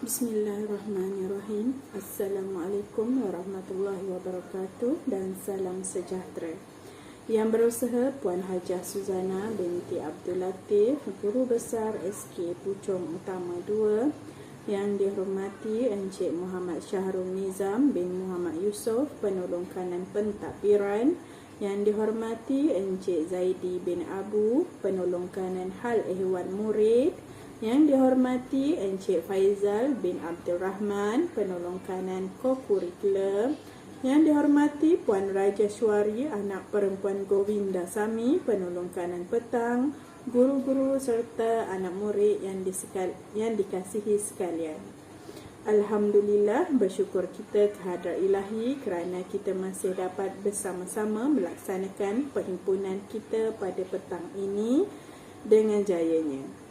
Bismillahirrahmanirrahim. Assalamualaikum warahmatullahi wabarakatuh dan salam sejahtera. Yang berusaha Puan Hajah Suzana binti Abdul Latif, Guru Besar SK Puchong Utama 2. Yang dihormati Encik Muhammad Syahrul Nizam bin Muhammad Yusof, Penolong Kanan Pentadbiran. Yang dihormati Encik Zaidi bin Abu, Penolong Kanan Hal Ehwal Murid. Yang dihormati Encik Faizal bin Abdul Rahman, Penolong Kanan Co-Curriculum. Yang dihormati Puan Rajaswari, anak perempuan Govinda Sami, Penolong Kanan Petang, guru-guru serta anak murid yang dikasihi sekalian. Alhamdulillah, bersyukur kita kehadrat Ilahi kerana kita masih dapat bersama-sama melaksanakan perhimpunan kita pada petang ini dengan jayanya.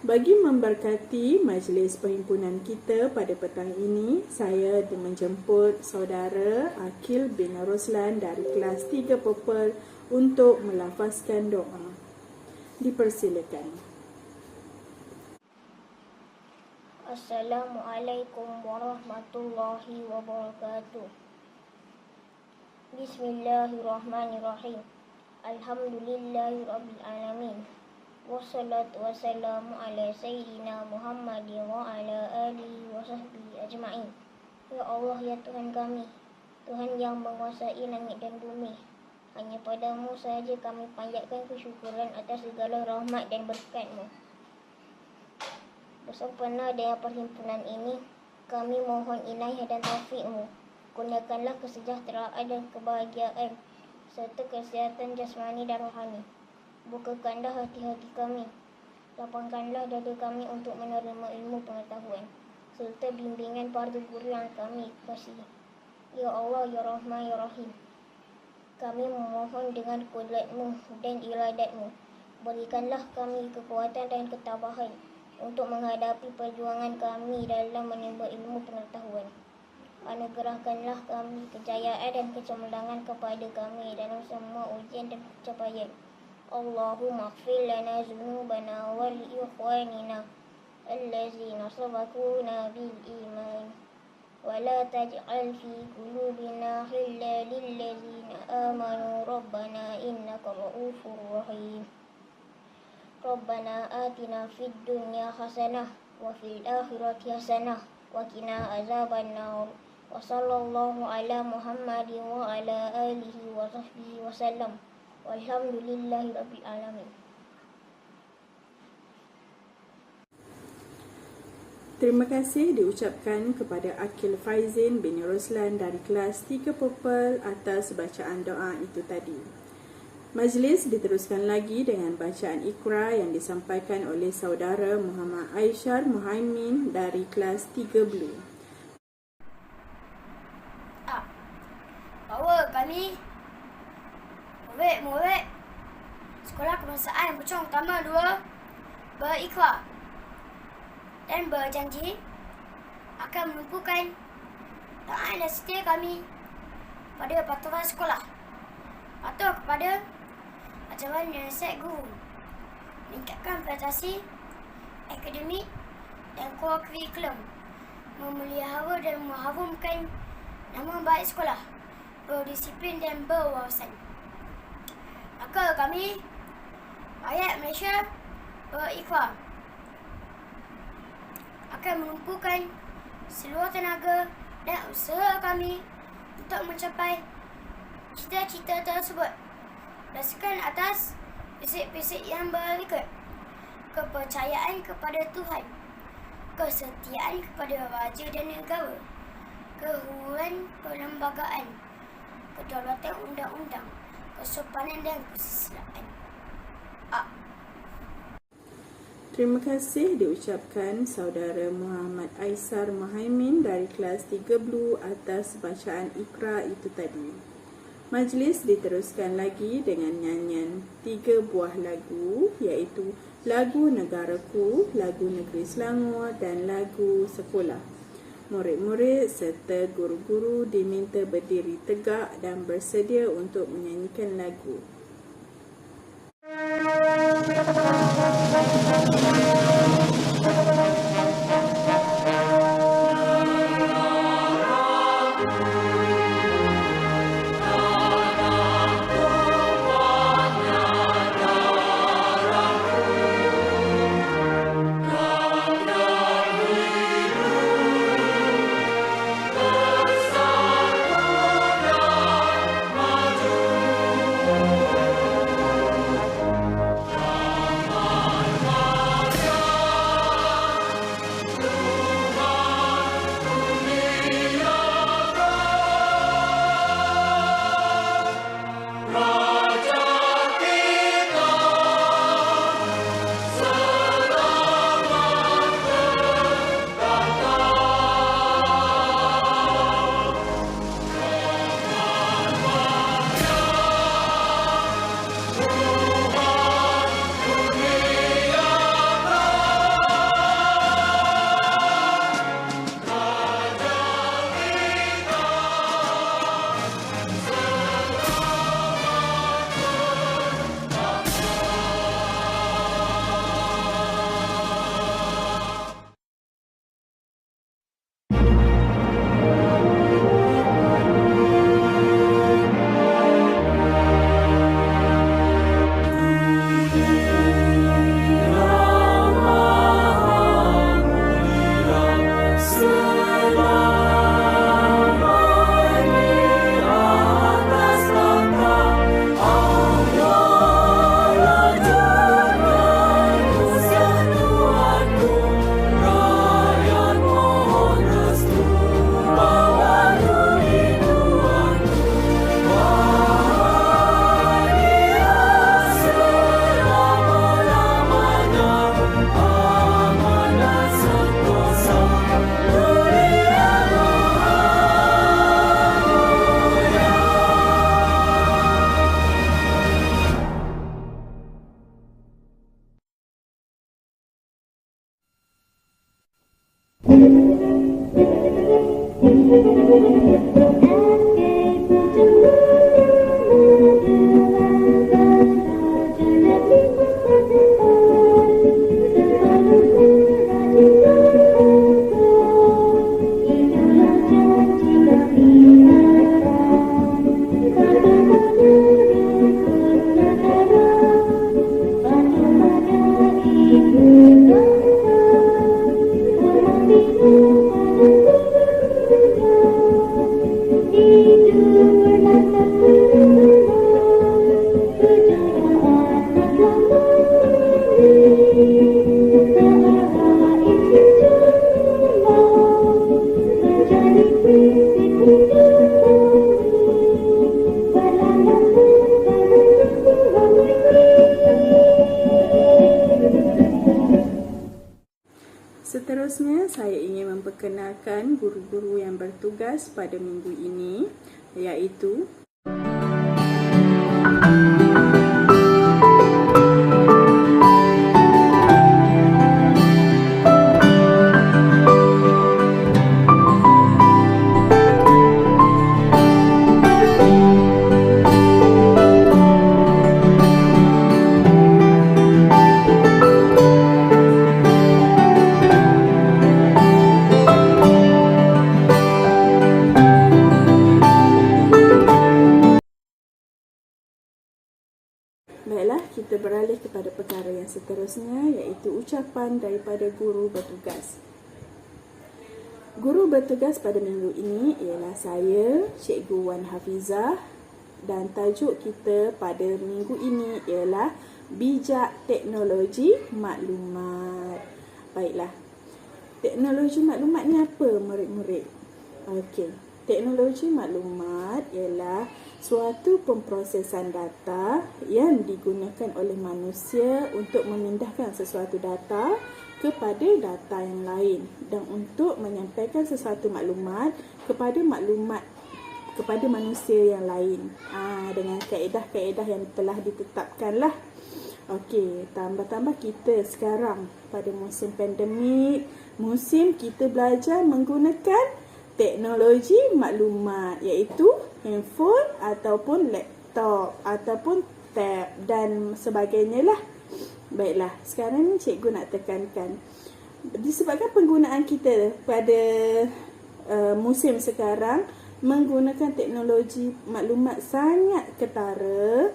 Bagi memberkati majlis perhimpunan kita pada petang ini, saya menjemput saudara Akil bin Roslan dari kelas 3 Purple untuk melafazkan doa. Dipersilakan. Assalamualaikum warahmatullahi wabarakatuh. Bismillahirrahmanirrahim. Alhamdulillahirabbil alamin. Wassalatu wassalamu ala sayyidina Muhammadin wa ala alihi wa sahbihi ajma'in. Ya Allah, ya Tuhan kami, Tuhan yang menguasai langit dan bumi, hanya padamu sahaja kami panjatkan kesyukuran atas segala rahmat dan berkat-Mu. Bersempena dengan perhimpunan ini, kami mohon inayah dan taufik-Mu. Kurniakanlah kesejahteraan dan kebahagiaan serta kesihatan jasmani dan rohani. Bukakanlah hati-hati kami, lapangkanlah dada kami untuk menerima ilmu pengetahuan serta bimbingan para guru yang kami kasihi. Ya Allah, ya Rahman, ya Rahim, kami memohon dengan kudrat-Mu dan iradat-Mu, berikanlah kami kekuatan dan ketabahan untuk menghadapi perjuangan kami dalam menimba ilmu pengetahuan. Anugerahkanlah kami kejayaan dan kecemerlangan kepada kami dalam semua ujian dan pencapaian. Allahumma ighfir lana dzunubana wa li ikhwanina allazina sabaquna bil iman wa la taj'al fi qulubina ghillan lil ladzina amanu rabbana innaka ra'ufur rahim. Rabbana atina fid dunya hasanah wa fil akhirati hasanah wa qina azabannar. Wa sallallahu ala Muhammadin wa ala alihi wa sahbihi wa sallam. Walhamdulillahirabbil alamin. Terima kasih diucapkan kepada Akil Faizin bin Roslan dari kelas 3 Purple atas bacaan doa itu tadi. Majlis diteruskan lagi dengan bacaan Iqra yang disampaikan oleh saudara Muhammad Aisyar Muhaimin dari kelas 3 Blue. Bahawa kami murid Sekolah Kebangsaan Puchong Utama 2 berikhrar dan berjanji akan menumpukan taat dan setia kami pada peraturan sekolah, patuh kepada ajaran dan nasihat guru, meningkatkan prestasi akademik dan kurikulum, memelihara dan mengharumkan nama baik sekolah, berdisiplin dan berwawasan. Maka kami, rakyat Malaysia, berikhrar akan menumpukan seluruh tenaga dan usaha kami untuk mencapai cita-cita tersebut berdasarkan atas prinsip-prinsip yang berikut: kepercayaan kepada Tuhan, kesetiaan kepada raja dan negara, kehuruan perlembagaan, kedaulatan undang-undang, kesopanan dan kesusilaan. Terima kasih diucapkan saudara Muhammad Aisyar Muhaimin dari kelas 3 Blue atas bacaan Iqra itu tadi. Majlis diteruskan lagi dengan nyanyian 3 buah lagu, iaitu lagu Negaraku, lagu Negeri Selangor dan lagu Sekolah. Murid-murid serta guru-guru diminta berdiri tegak dan bersedia untuk menyanyikan lagu. Seterusnya, saya ingin memperkenalkan guru-guru yang bertugas pada minggu ini, iaitu Baiklah, kita beralih kepada perkara yang seterusnya, iaitu ucapan daripada guru bertugas. Guru bertugas pada minggu ini ialah saya, Cikgu Wan Hafizah, dan tajuk kita pada minggu ini ialah Bijak Teknologi Maklumat. Baiklah, teknologi maklumat ni apa, murid-murid? Okey, teknologi maklumat ialah suatu pemprosesan data yang digunakan oleh manusia untuk memindahkan sesuatu data kepada data yang lain dan untuk menyampaikan sesuatu maklumat kepada manusia yang lain dengan kaedah-kaedah yang telah ditetapkanlah. Okey, tambah-tambah kita sekarang pada musim pandemik, musim kita belajar menggunakan teknologi maklumat, iaitu handphone ataupun laptop ataupun tab dan sebagainya lah. Baiklah, sekarang ni cikgu nak tekankan, disebabkan penggunaan kita pada musim sekarang menggunakan teknologi maklumat sangat ketara.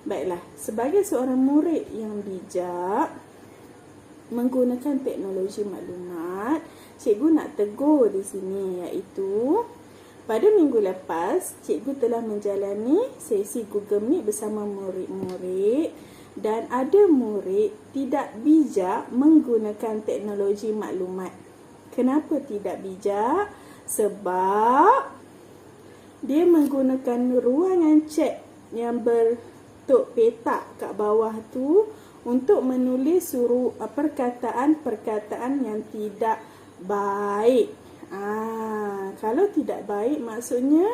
Baiklah, sebagai seorang murid yang bijak menggunakan teknologi maklumat, cikgu nak tegur di sini, iaitu pada minggu lepas, cikgu telah menjalani sesi Google Meet bersama murid-murid dan ada murid tidak bijak menggunakan teknologi maklumat. Kenapa tidak bijak? Sebab dia menggunakan ruangan chat yang berbentuk petak kat bawah tu untuk menulis perkataan-perkataan yang tidak baik. Kalau tidak baik, maksudnya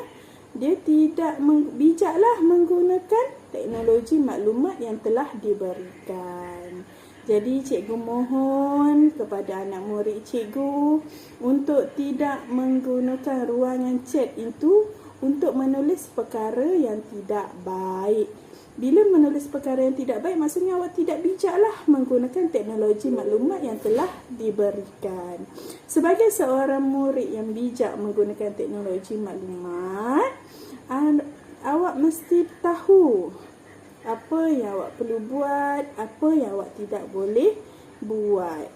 dia tidak bijaklah menggunakan teknologi maklumat yang telah diberikan. Jadi cikgu mohon kepada anak murid cikgu untuk tidak menggunakan ruangan chat itu untuk menulis perkara yang tidak baik. Bila menulis perkara yang tidak baik, maksudnya awak tidak bijaklah menggunakan teknologi maklumat yang telah diberikan. Sebagai seorang murid yang bijak menggunakan teknologi maklumat, awak mesti tahu apa yang awak perlu buat, apa yang awak tidak boleh buat.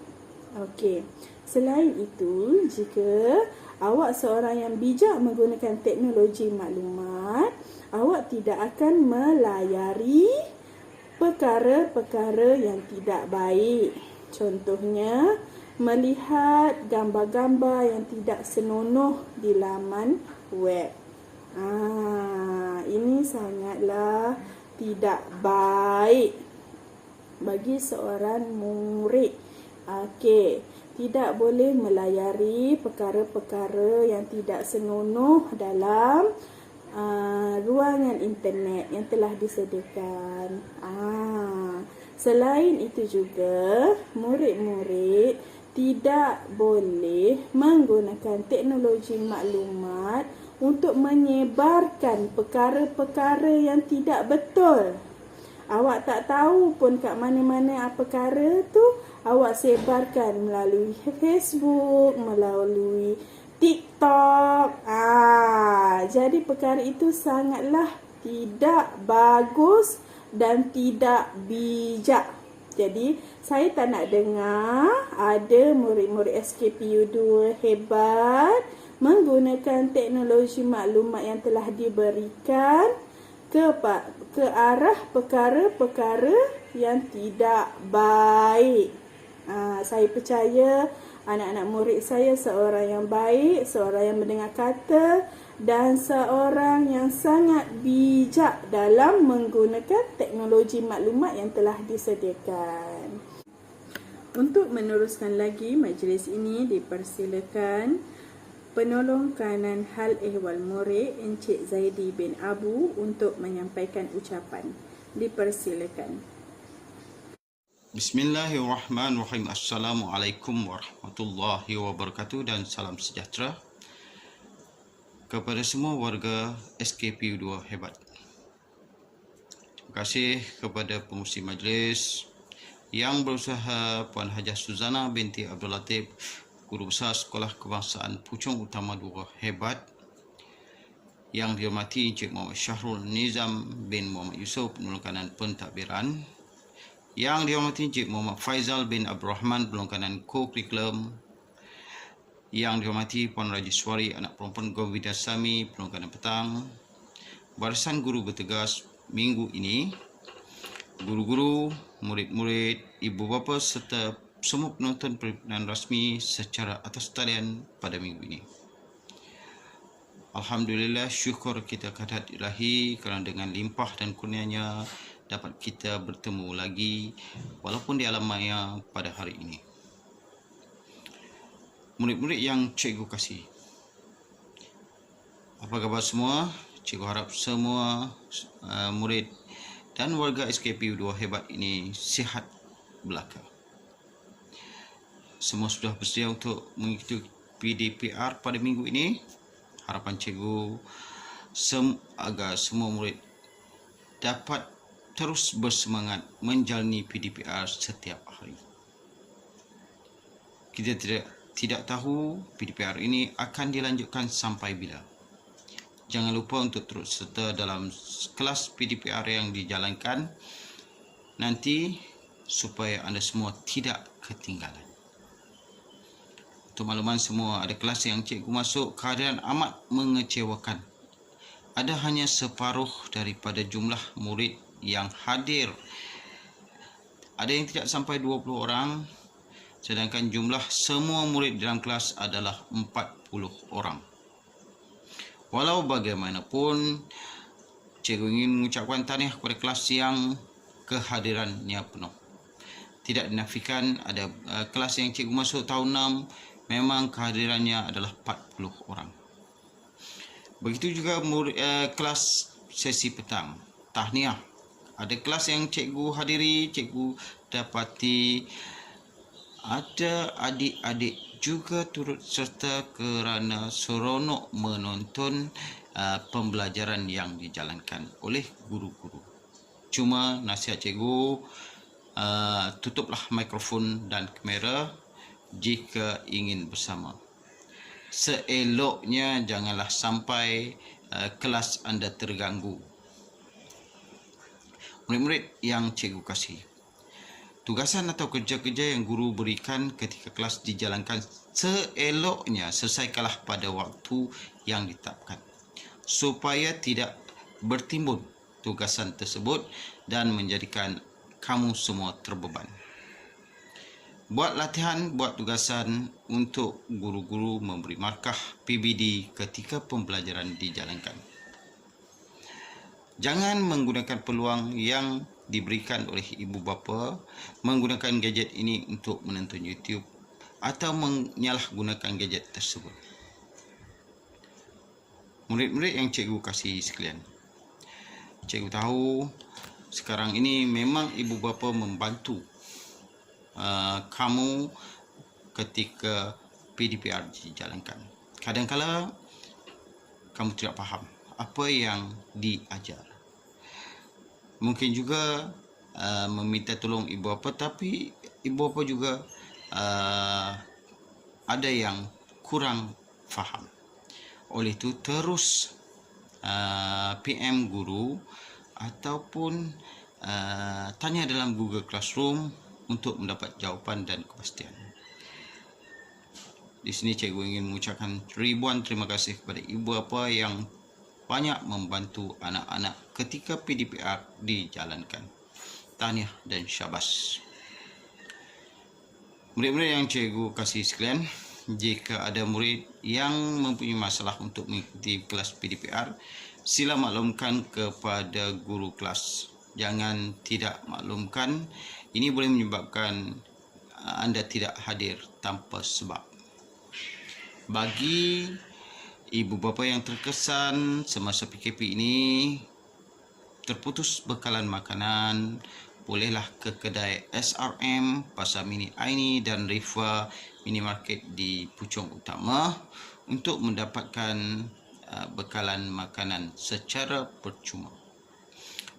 Okey. Selain itu, jika awak seorang yang bijak menggunakan teknologi maklumat, awak tidak akan melayari perkara-perkara yang tidak baik. Contohnya, melihat gambar-gambar yang tidak senonoh di laman web. Ini sangatlah tidak baik bagi seorang murid. Okey, tidak boleh melayari perkara-perkara yang tidak senonoh dalam ruangan internet yang telah disediakan. Selain itu juga, murid-murid tidak boleh menggunakan teknologi maklumat untuk menyebarkan perkara-perkara yang tidak betul. Awak tak tahu pun kat mana-mana perkara tu, awak sebarkan melalui Facebook, melalui TikTok. Jadi perkara itu sangatlah tidak bagus dan tidak bijak. Jadi saya tak nak dengar ada murid-murid SKPU 2 hebat menggunakan teknologi maklumat yang telah diberikan ke arah perkara-perkara yang tidak baik. Saya percaya anak-anak murid saya seorang yang baik, seorang yang mendengar kata dan seorang yang sangat bijak dalam menggunakan teknologi maklumat yang telah disediakan. Untuk meneruskan lagi majlis ini, dipersilakan penolong kanan hal ehwal murid Encik Zaidi bin Abu untuk menyampaikan ucapan. Dipersilakan. Bismillahirrahmanirrahim. Assalamualaikum warahmatullahi wabarakatuh dan salam sejahtera kepada semua warga SKPU 2 hebat. Terima kasih kepada pengurusi majlis yang berusaha Puan Hajah Suzana binti Abdul Latif, Guru Besar Sekolah Kebangsaan Puchong Utama 2 hebat, yang dihormati Encik Muhammad Syahrul Nizam bin Muhammad Yusof, penolong kanan pentadbiran, yang dihormati Encik Muhammad Faizal bin Abdul Rahman, penolong kanan co-curriculum, yang dihormati Puan Rajiswari anak perempuan Govida Sami, penolong kanan petang, barisan guru bertugas minggu ini, guru-guru, murid-murid, ibu bapa serta semua penonton perhimpunan rasmi secara atas talian pada minggu ini. Alhamdulillah, syukur kita kehadirat ilahi kerana dengan limpah dan kurnianya dapat kita bertemu lagi walaupun di alam maya pada hari ini. Murid-murid yang cikgu kasih, apa khabar semua? Cikgu harap semua murid dan warga SKPU 2 hebat ini sihat belaka. Semua sudah bersedia untuk mengikuti PDPR pada minggu ini. Harapan cikgu agar semua murid dapat terus bersemangat menjalani PDPR setiap hari. Kita tidak tahu PDPR ini akan dilanjutkan sampai bila. Jangan lupa untuk terus serta dalam kelas PDPR yang dijalankan nanti supaya anda semua tidak ketinggalan. Untuk makluman semua, ada kelas yang cikgu masuk keadaan amat mengecewakan. Ada hanya separuh daripada jumlah murid yang hadir. Ada yang tidak sampai 20 orang, sedangkan jumlah semua murid dalam kelas adalah 40 orang. Walau bagaimanapun, cikgu ingin mengucapkan tahniah kepada kelas yang kehadirannya penuh. Tidak dinafikan ada kelas yang cikgu masuk tahun 6 memang kehadirannya adalah 40 orang. Begitu juga kelas sesi petang. Tahniah. Ada kelas yang cikgu hadiri, cikgu dapati ada adik-adik juga turut serta kerana seronok menonton pembelajaran yang dijalankan oleh guru-guru. Cuma nasihat cikgu, tutuplah mikrofon dan kamera jika ingin bersama. Seeloknya janganlah sampai kelas anda terganggu. Murid-murid yang cikgu kasih, tugasan atau kerja-kerja yang guru berikan ketika kelas dijalankan seeloknya selesaikanlah pada waktu yang ditetapkan supaya tidak bertimbun tugasan tersebut dan menjadikan kamu semua terbeban. Buat latihan, buat tugasan untuk guru-guru memberi markah PBD ketika pembelajaran dijalankan. Jangan menggunakan peluang yang diberikan oleh ibu bapa menggunakan gadget ini untuk menonton YouTube atau menyalahgunakan gadget tersebut. Murid-murid yang cikgu kasih sekalian, cikgu tahu sekarang ini memang ibu bapa membantu kamu ketika PDPR dijalankan. Kadang-kala kamu tidak faham apa yang diajar. Mungkin juga meminta tolong ibu bapa, tapi ibu bapa juga ada yang kurang faham. Oleh itu terus PM guru ataupun tanya dalam Google Classroom untuk mendapat jawapan dan kepastian. Di sini cikgu ingin mengucapkan ribuan terima kasih kepada ibu bapa yang banyak membantu anak-anak ketika PDPR dijalankan. Tahniah dan syabas. Murid-murid yang cikgu kasih sekalian, jika ada murid yang mempunyai masalah untuk mengikuti kelas PDPR, sila maklumkan kepada guru kelas. Jangan tidak maklumkan, ini boleh menyebabkan anda tidak hadir tanpa sebab. Bagi ibu bapa yang terkesan semasa PKP ini terputus bekalan makanan, bolehlah ke kedai SRM, Pasar Mini Aini dan Rifa minimarket di Puchong Utama untuk mendapatkan bekalan makanan secara percuma.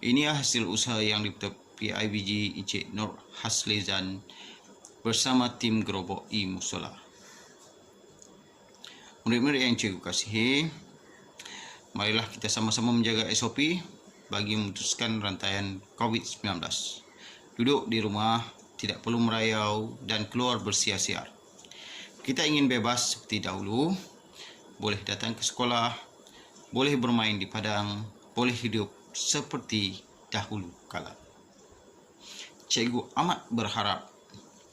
Ini hasil usaha yang dibuat PIBG Encik Nur Haslezan bersama tim Gerobok Musola. Murid-murid yang cikgu kasihi, marilah kita sama-sama menjaga SOP bagi memutuskan rantaian COVID-19. Duduk di rumah, tidak perlu merayau dan keluar bersiar-siar. Kita ingin bebas seperti dahulu, boleh datang ke sekolah, boleh bermain di padang, boleh hidup seperti dahulu kala. Cikgu amat berharap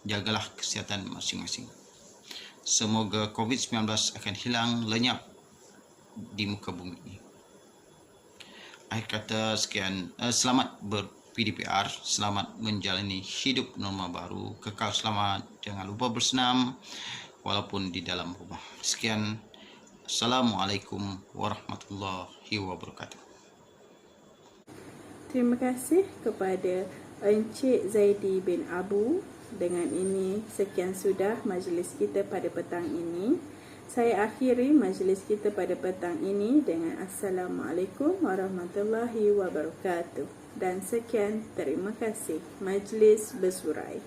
jagalah kesihatan masing-masing. Semoga COVID-19 akan hilang lenyap di muka bumi ini. Akhir kata sekian, selamat ber-PDPR, selamat menjalani hidup normal baru, kekal selamat, jangan lupa bersenam walaupun di dalam rumah. Sekian, Assalamualaikum warahmatullahi wabarakatuh. Terima kasih kepada Encik Zaidi bin Abu. Dengan ini, sekian sudah majlis kita pada petang ini. Saya akhiri majlis kita pada petang ini dengan Assalamualaikum warahmatullahi wabarakatuh. Dan sekian, terima kasih. Majlis bersurai.